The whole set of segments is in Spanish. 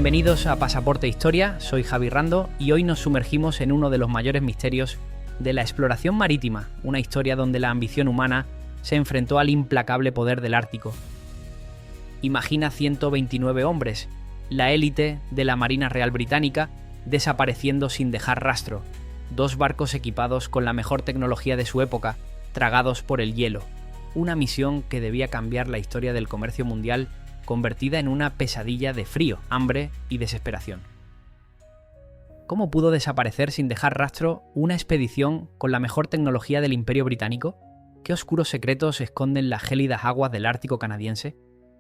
Bienvenidos a Pasaporte Historia, soy Javi Rando y hoy nos sumergimos en uno de los mayores misterios de la exploración marítima, una historia donde la ambición humana se enfrentó al implacable poder del Ártico. Imagina 129 hombres, la élite de la Marina Real Británica, desapareciendo sin dejar rastro, 2 barcos equipados con la mejor tecnología de su época, tragados por el hielo, una misión que debía cambiar la historia del comercio mundial, convertida en una pesadilla de frío, hambre y desesperación. ¿Cómo pudo desaparecer sin dejar rastro una expedición con la mejor tecnología del Imperio Británico? ¿Qué oscuros secretos esconden las gélidas aguas del Ártico canadiense?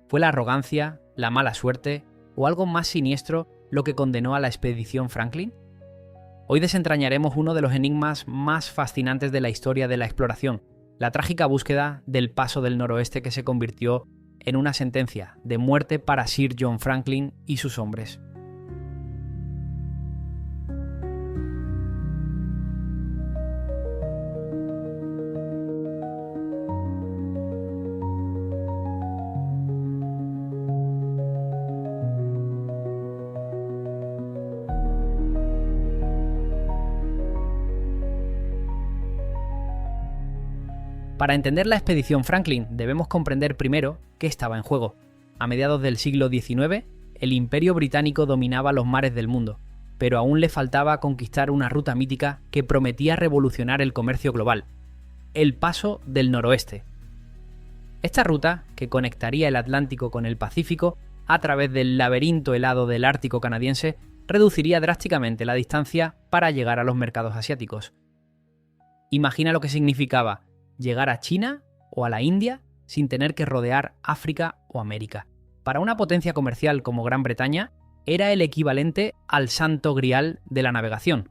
¿Fue la arrogancia, la mala suerte o algo más siniestro lo que condenó a la expedición Franklin? Hoy desentrañaremos uno de los enigmas más fascinantes de la historia de la exploración, la trágica búsqueda del Paso del Noroeste que se convirtió en una sentencia de muerte para Sir John Franklin y sus hombres. Para entender la expedición Franklin debemos comprender primero qué estaba en juego. A mediados del siglo XIX, el Imperio Británico dominaba los mares del mundo, pero aún le faltaba conquistar una ruta mítica que prometía revolucionar el comercio global: el Paso del Noroeste. Esta ruta, que conectaría el Atlántico con el Pacífico a través del laberinto helado del Ártico canadiense, reduciría drásticamente la distancia para llegar a los mercados asiáticos. Imagina lo que significaba llegar a China o a la India sin tener que rodear África o América. Para una potencia comercial como Gran Bretaña, era el equivalente al santo grial de la navegación.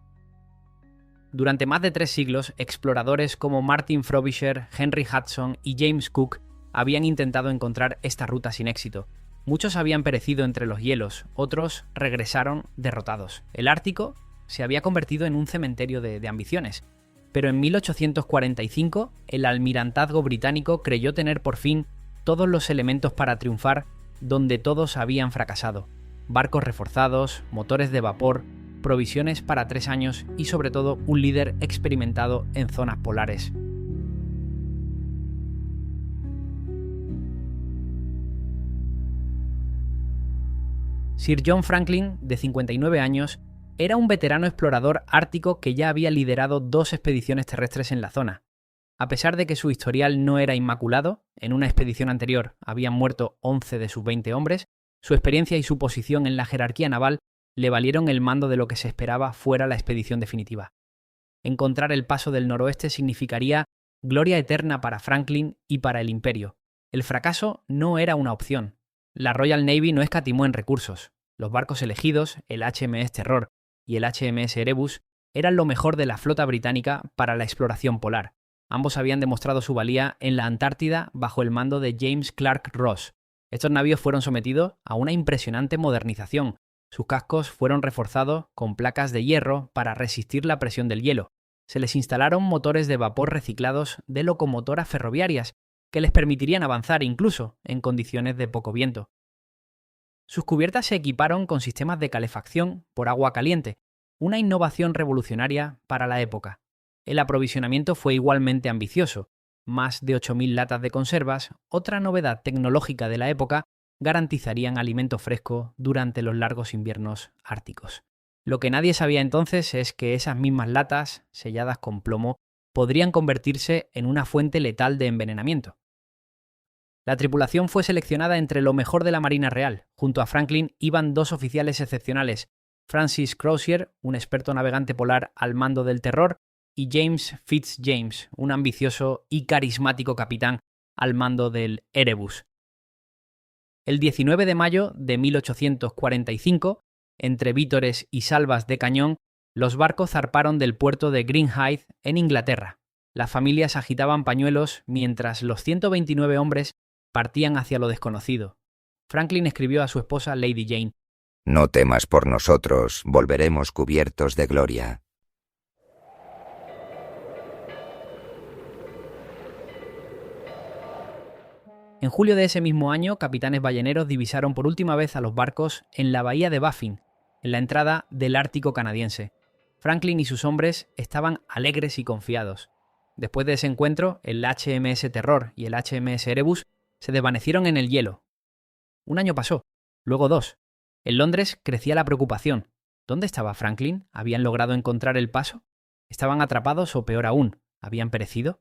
Durante más de 3 siglos, exploradores como Martin Frobisher, Henry Hudson y James Cook habían intentado encontrar esta ruta sin éxito. Muchos habían perecido entre los hielos, otros regresaron derrotados. El Ártico se había convertido en un cementerio de ambiciones. Pero en 1845, el almirantazgo británico creyó tener por fin todos los elementos para triunfar donde todos habían fracasado: barcos reforzados, motores de vapor, provisiones para 3 años y sobre todo un líder experimentado en zonas polares. Sir John Franklin, de 59 años, era un veterano explorador ártico que ya había liderado 2 expediciones terrestres en la zona. A pesar de que su historial no era inmaculado, en una expedición anterior habían muerto 11 de sus 20 hombres, su experiencia y su posición en la jerarquía naval le valieron el mando de lo que se esperaba fuera la expedición definitiva. Encontrar el Paso del Noroeste significaría gloria eterna para Franklin y para el Imperio. El fracaso no era una opción. La Royal Navy no escatimó en recursos. Los barcos elegidos, el HMS Terror y el HMS Erebus, eran lo mejor de la flota británica para la exploración polar. Ambos habían demostrado su valía en la Antártida bajo el mando de James Clark Ross. Estos navíos fueron sometidos a una impresionante modernización. Sus cascos fueron reforzados con placas de hierro para resistir la presión del hielo. Se les instalaron motores de vapor reciclados de locomotoras ferroviarias que les permitirían avanzar incluso en condiciones de poco viento. Sus cubiertas se equiparon con sistemas de calefacción por agua caliente, una innovación revolucionaria para la época. El aprovisionamiento fue igualmente ambicioso. Más de 8.000 latas de conservas, otra novedad tecnológica de la época, garantizarían alimento fresco durante los largos inviernos árticos. Lo que nadie sabía entonces es que esas mismas latas, selladas con plomo, podrían convertirse en una fuente letal de envenenamiento. La tripulación fue seleccionada entre lo mejor de la Marina Real. Junto a Franklin iban 2 oficiales excepcionales: Francis Crozier, un experto navegante polar al mando del Terror, y James Fitzjames, un ambicioso y carismático capitán al mando del Erebus. El 19 de mayo de 1845, entre vítores y salvas de cañón, los barcos zarparon del puerto de Greenhithe, en Inglaterra. Las familias agitaban pañuelos mientras los 129 hombres partían hacia lo desconocido. Franklin escribió a su esposa Lady Jane: «No temas por nosotros, volveremos cubiertos de gloria». En julio de ese mismo año, capitanes balleneros divisaron por última vez a los barcos en la bahía de Baffin, en la entrada del Ártico canadiense. Franklin y sus hombres estaban alegres y confiados. Después de ese encuentro, el HMS Terror y el HMS Erebus se desvanecieron en el hielo. Un año pasó, luego 2. En Londres crecía la preocupación. ¿Dónde estaba Franklin? ¿Habían logrado encontrar el paso? ¿Estaban atrapados o, peor aún, habían perecido?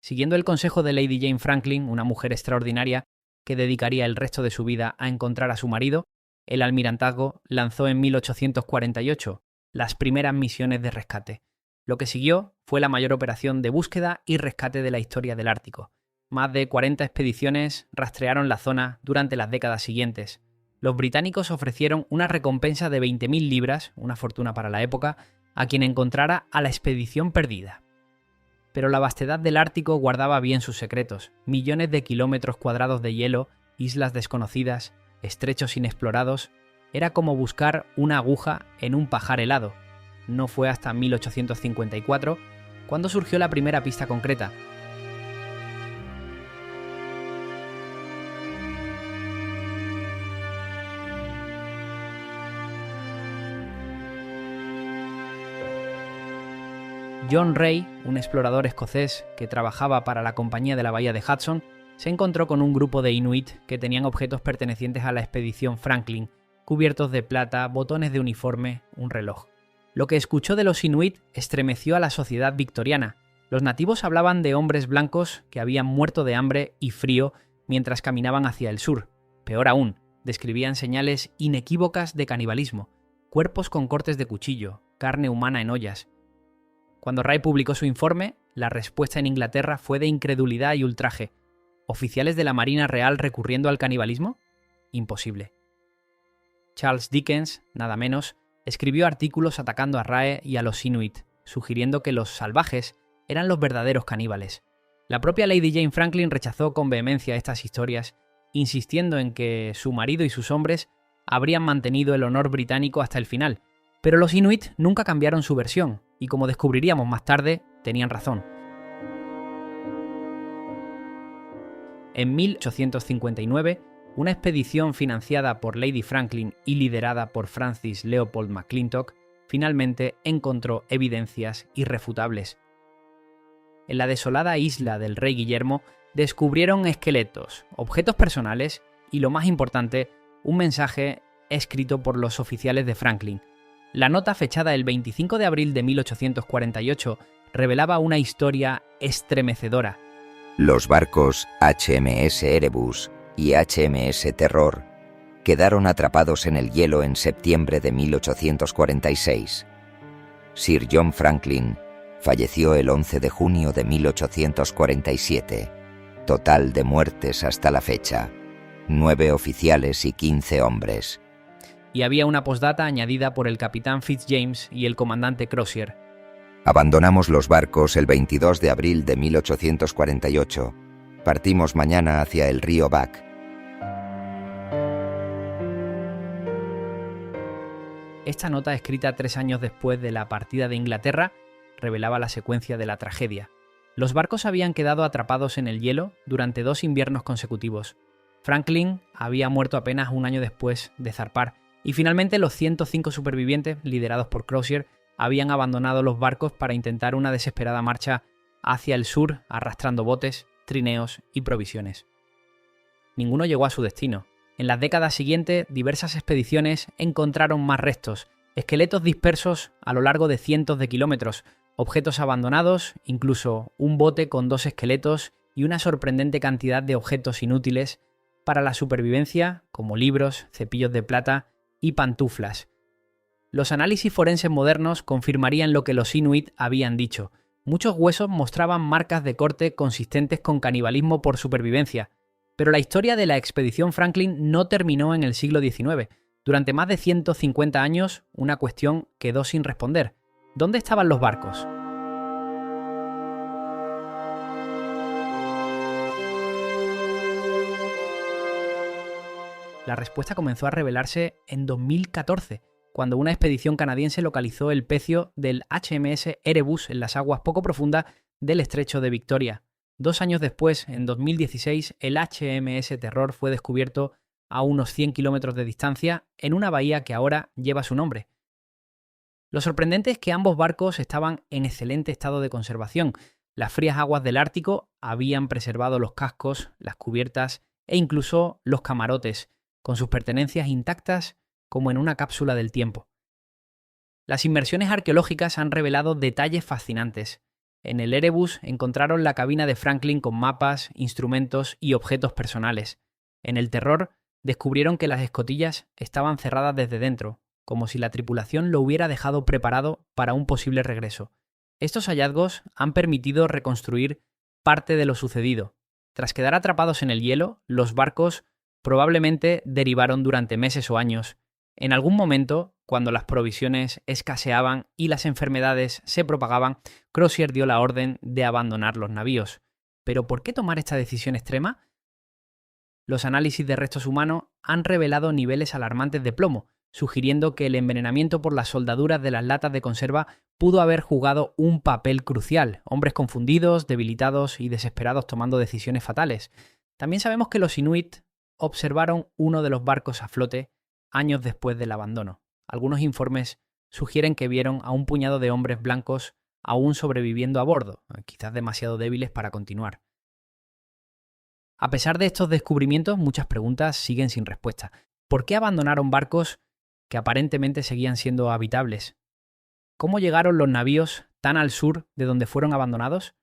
Siguiendo el consejo de Lady Jane Franklin, una mujer extraordinaria que dedicaría el resto de su vida a encontrar a su marido, el almirantazgo lanzó en 1848 las primeras misiones de rescate. Lo que siguió fue la mayor operación de búsqueda y rescate de la historia del Ártico. Más de 40 expediciones rastrearon la zona durante las décadas siguientes. Los británicos ofrecieron una recompensa de 20.000 libras, una fortuna para la época, a quien encontrara a la expedición perdida. Pero la vastedad del Ártico guardaba bien sus secretos. Millones de kilómetros cuadrados de hielo, islas desconocidas, estrechos inexplorados. Era como buscar una aguja en un pajar helado. No fue hasta 1854 cuando surgió la primera pista concreta. John Ray, un explorador escocés que trabajaba para la Compañía de la Bahía de Hudson, se encontró con un grupo de inuit que tenían objetos pertenecientes a la expedición Franklin, cubiertos de plata, botones de uniforme, un reloj. Lo que escuchó de los inuit estremeció a la sociedad victoriana. Los nativos hablaban de hombres blancos que habían muerto de hambre y frío mientras caminaban hacia el sur. Peor aún, describían señales inequívocas de canibalismo, cuerpos con cortes de cuchillo, carne humana en ollas. Cuando Ray publicó su informe, la respuesta en Inglaterra fue de incredulidad y ultraje. ¿Oficiales de la Marina Real recurriendo al canibalismo? Imposible. Charles Dickens, nada menos, escribió artículos atacando a Rae y a los inuit, sugiriendo que los salvajes eran los verdaderos caníbales. La propia Lady Jane Franklin rechazó con vehemencia estas historias, insistiendo en que su marido y sus hombres habrían mantenido el honor británico hasta el final, pero los inuit nunca cambiaron su versión, y como descubriríamos más tarde, tenían razón. En 1859, una expedición financiada por Lady Franklin y liderada por Francis Leopold McClintock finalmente encontró evidencias irrefutables. En la desolada isla del Rey Guillermo descubrieron esqueletos, objetos personales y, lo más importante, un mensaje escrito por los oficiales de Franklin. La nota, fechada el 25 de abril de 1848, revelaba una historia estremecedora. Los barcos HMS Erebus y HMS Terror quedaron atrapados en el hielo en septiembre de 1846. Sir John Franklin falleció el 11 de junio de 1847. Total de muertes hasta la fecha: 9 oficiales y 15 hombres. Y había una postdata añadida por el capitán Fitzjames y el comandante Crozier. Abandonamos los barcos el 22 de abril de 1848. Partimos mañana hacia el río Back. Esta nota, escrita 3 años después de la partida de Inglaterra, revelaba la secuencia de la tragedia. Los barcos habían quedado atrapados en el hielo durante 2 inviernos consecutivos. Franklin había muerto apenas un año después de zarpar, y finalmente los 105 supervivientes, liderados por Crozier, habían abandonado los barcos para intentar una desesperada marcha hacia el sur, arrastrando botes, trineos y provisiones. Ninguno llegó a su destino. En las décadas siguientes, diversas expediciones encontraron más restos, esqueletos dispersos a lo largo de cientos de kilómetros, objetos abandonados, incluso un bote con 2 esqueletos y una sorprendente cantidad de objetos inútiles para la supervivencia, como libros, cepillos de plata y pantuflas. Los análisis forenses modernos confirmarían lo que los inuit habían dicho. Muchos huesos mostraban marcas de corte consistentes con canibalismo por supervivencia. Pero la historia de la expedición Franklin no terminó en el siglo XIX. Durante más de 150 años, una cuestión quedó sin responder. ¿Dónde estaban los barcos? La respuesta comenzó a revelarse en 2014, cuando una expedición canadiense localizó el pecio del HMS Erebus en las aguas poco profundas del estrecho de Victoria. 2 años después, en 2016, el HMS Terror fue descubierto a unos 100 kilómetros de distancia en una bahía que ahora lleva su nombre. Lo sorprendente es que ambos barcos estaban en excelente estado de conservación. Las frías aguas del Ártico habían preservado los cascos, las cubiertas e incluso los camarotes, con sus pertenencias intactas como en una cápsula del tiempo. Las inmersiones arqueológicas han revelado detalles fascinantes. En el Erebus encontraron la cabina de Franklin con mapas, instrumentos y objetos personales. En el Terror descubrieron que las escotillas estaban cerradas desde dentro, como si la tripulación lo hubiera dejado preparado para un posible regreso. Estos hallazgos han permitido reconstruir parte de lo sucedido. Tras quedar atrapados en el hielo, los barcos probablemente derivaron durante meses o años. En algún momento, cuando las provisiones escaseaban y las enfermedades se propagaban, Crozier dio la orden de abandonar los navíos. ¿Pero por qué tomar esta decisión extrema? Los análisis de restos humanos han revelado niveles alarmantes de plomo, sugiriendo que el envenenamiento por las soldaduras de las latas de conserva pudo haber jugado un papel crucial. Hombres confundidos, debilitados y desesperados tomando decisiones fatales. También sabemos que los Inuit observaron uno de los barcos a flote años después del abandono. Algunos informes sugieren que vieron a un puñado de hombres blancos aún sobreviviendo a bordo, quizás demasiado débiles para continuar. A pesar de estos descubrimientos, muchas preguntas siguen sin respuesta. ¿Por qué abandonaron barcos que aparentemente seguían siendo habitables? ¿Cómo llegaron los navíos tan al sur de donde fueron abandonados?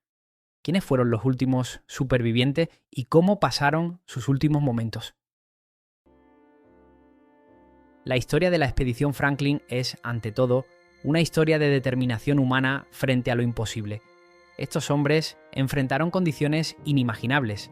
¿Quiénes fueron los últimos supervivientes y cómo pasaron sus últimos momentos? La historia de la expedición Franklin es, ante todo, una historia de determinación humana frente a lo imposible. Estos hombres enfrentaron condiciones inimaginables: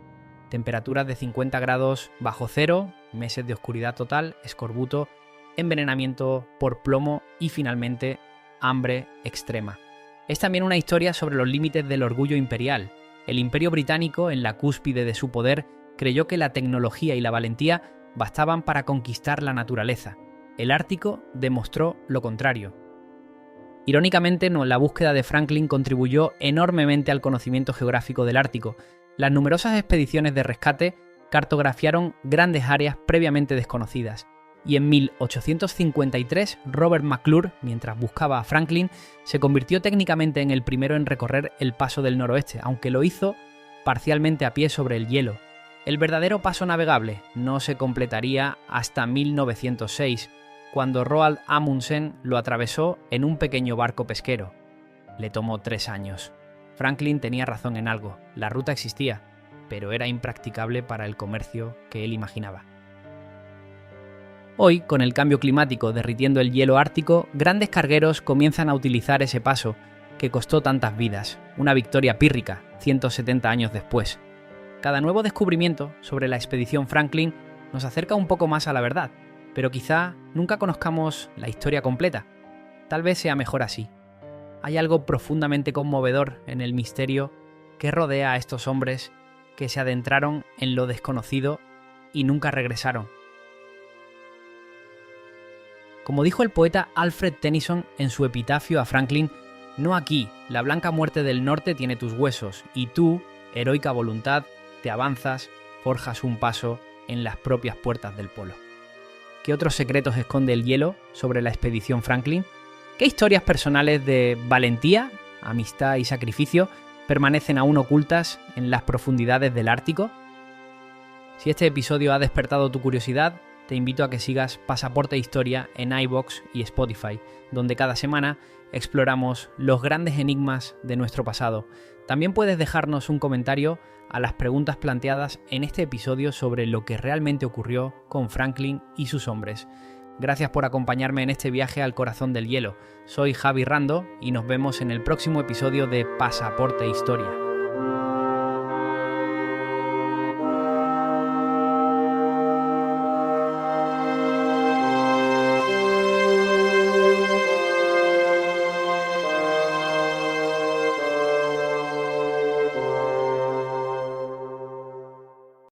temperaturas de 50 grados bajo cero, meses de oscuridad total, escorbuto, envenenamiento por plomo y finalmente hambre extrema. Es también una historia sobre los límites del orgullo imperial. El Imperio Británico, en la cúspide de su poder, creyó que la tecnología y la valentía bastaban para conquistar la naturaleza. El Ártico demostró lo contrario. Irónicamente, la búsqueda de Franklin contribuyó enormemente al conocimiento geográfico del Ártico. Las numerosas expediciones de rescate cartografiaron grandes áreas previamente desconocidas. Y en 1853, Robert McClure, mientras buscaba a Franklin, se convirtió técnicamente en el primero en recorrer el Paso del Noroeste, aunque lo hizo parcialmente a pie sobre el hielo. El verdadero paso navegable no se completaría hasta 1906, cuando Roald Amundsen lo atravesó en un pequeño barco pesquero. Le tomó 3 años. Franklin tenía razón en algo: la ruta existía, pero era impracticable para el comercio que él imaginaba. Hoy, con el cambio climático derritiendo el hielo ártico, grandes cargueros comienzan a utilizar ese paso que costó tantas vidas, una victoria pírrica 170 años después. Cada nuevo descubrimiento sobre la expedición Franklin nos acerca un poco más a la verdad, pero quizá nunca conozcamos la historia completa. Tal vez sea mejor así. Hay algo profundamente conmovedor en el misterio que rodea a estos hombres que se adentraron en lo desconocido y nunca regresaron. Como dijo el poeta Alfred Tennyson en su epitafio a Franklin: «No aquí, la blanca muerte del norte tiene tus huesos, y tú, heroica voluntad, te avanzas, forjas un paso en las propias puertas del polo». ¿Qué otros secretos esconde el hielo sobre la expedición Franklin? ¿Qué historias personales de valentía, amistad y sacrificio permanecen aún ocultas en las profundidades del Ártico? Si este episodio ha despertado tu curiosidad, te invito a que sigas Pasaporte Historia en iVoox y Spotify, donde cada semana exploramos los grandes enigmas de nuestro pasado. También puedes dejarnos un comentario a las preguntas planteadas en este episodio sobre lo que realmente ocurrió con Franklin y sus hombres. Gracias por acompañarme en este viaje al corazón del hielo. Soy Javi Rando y nos vemos en el próximo episodio de Pasaporte Historia.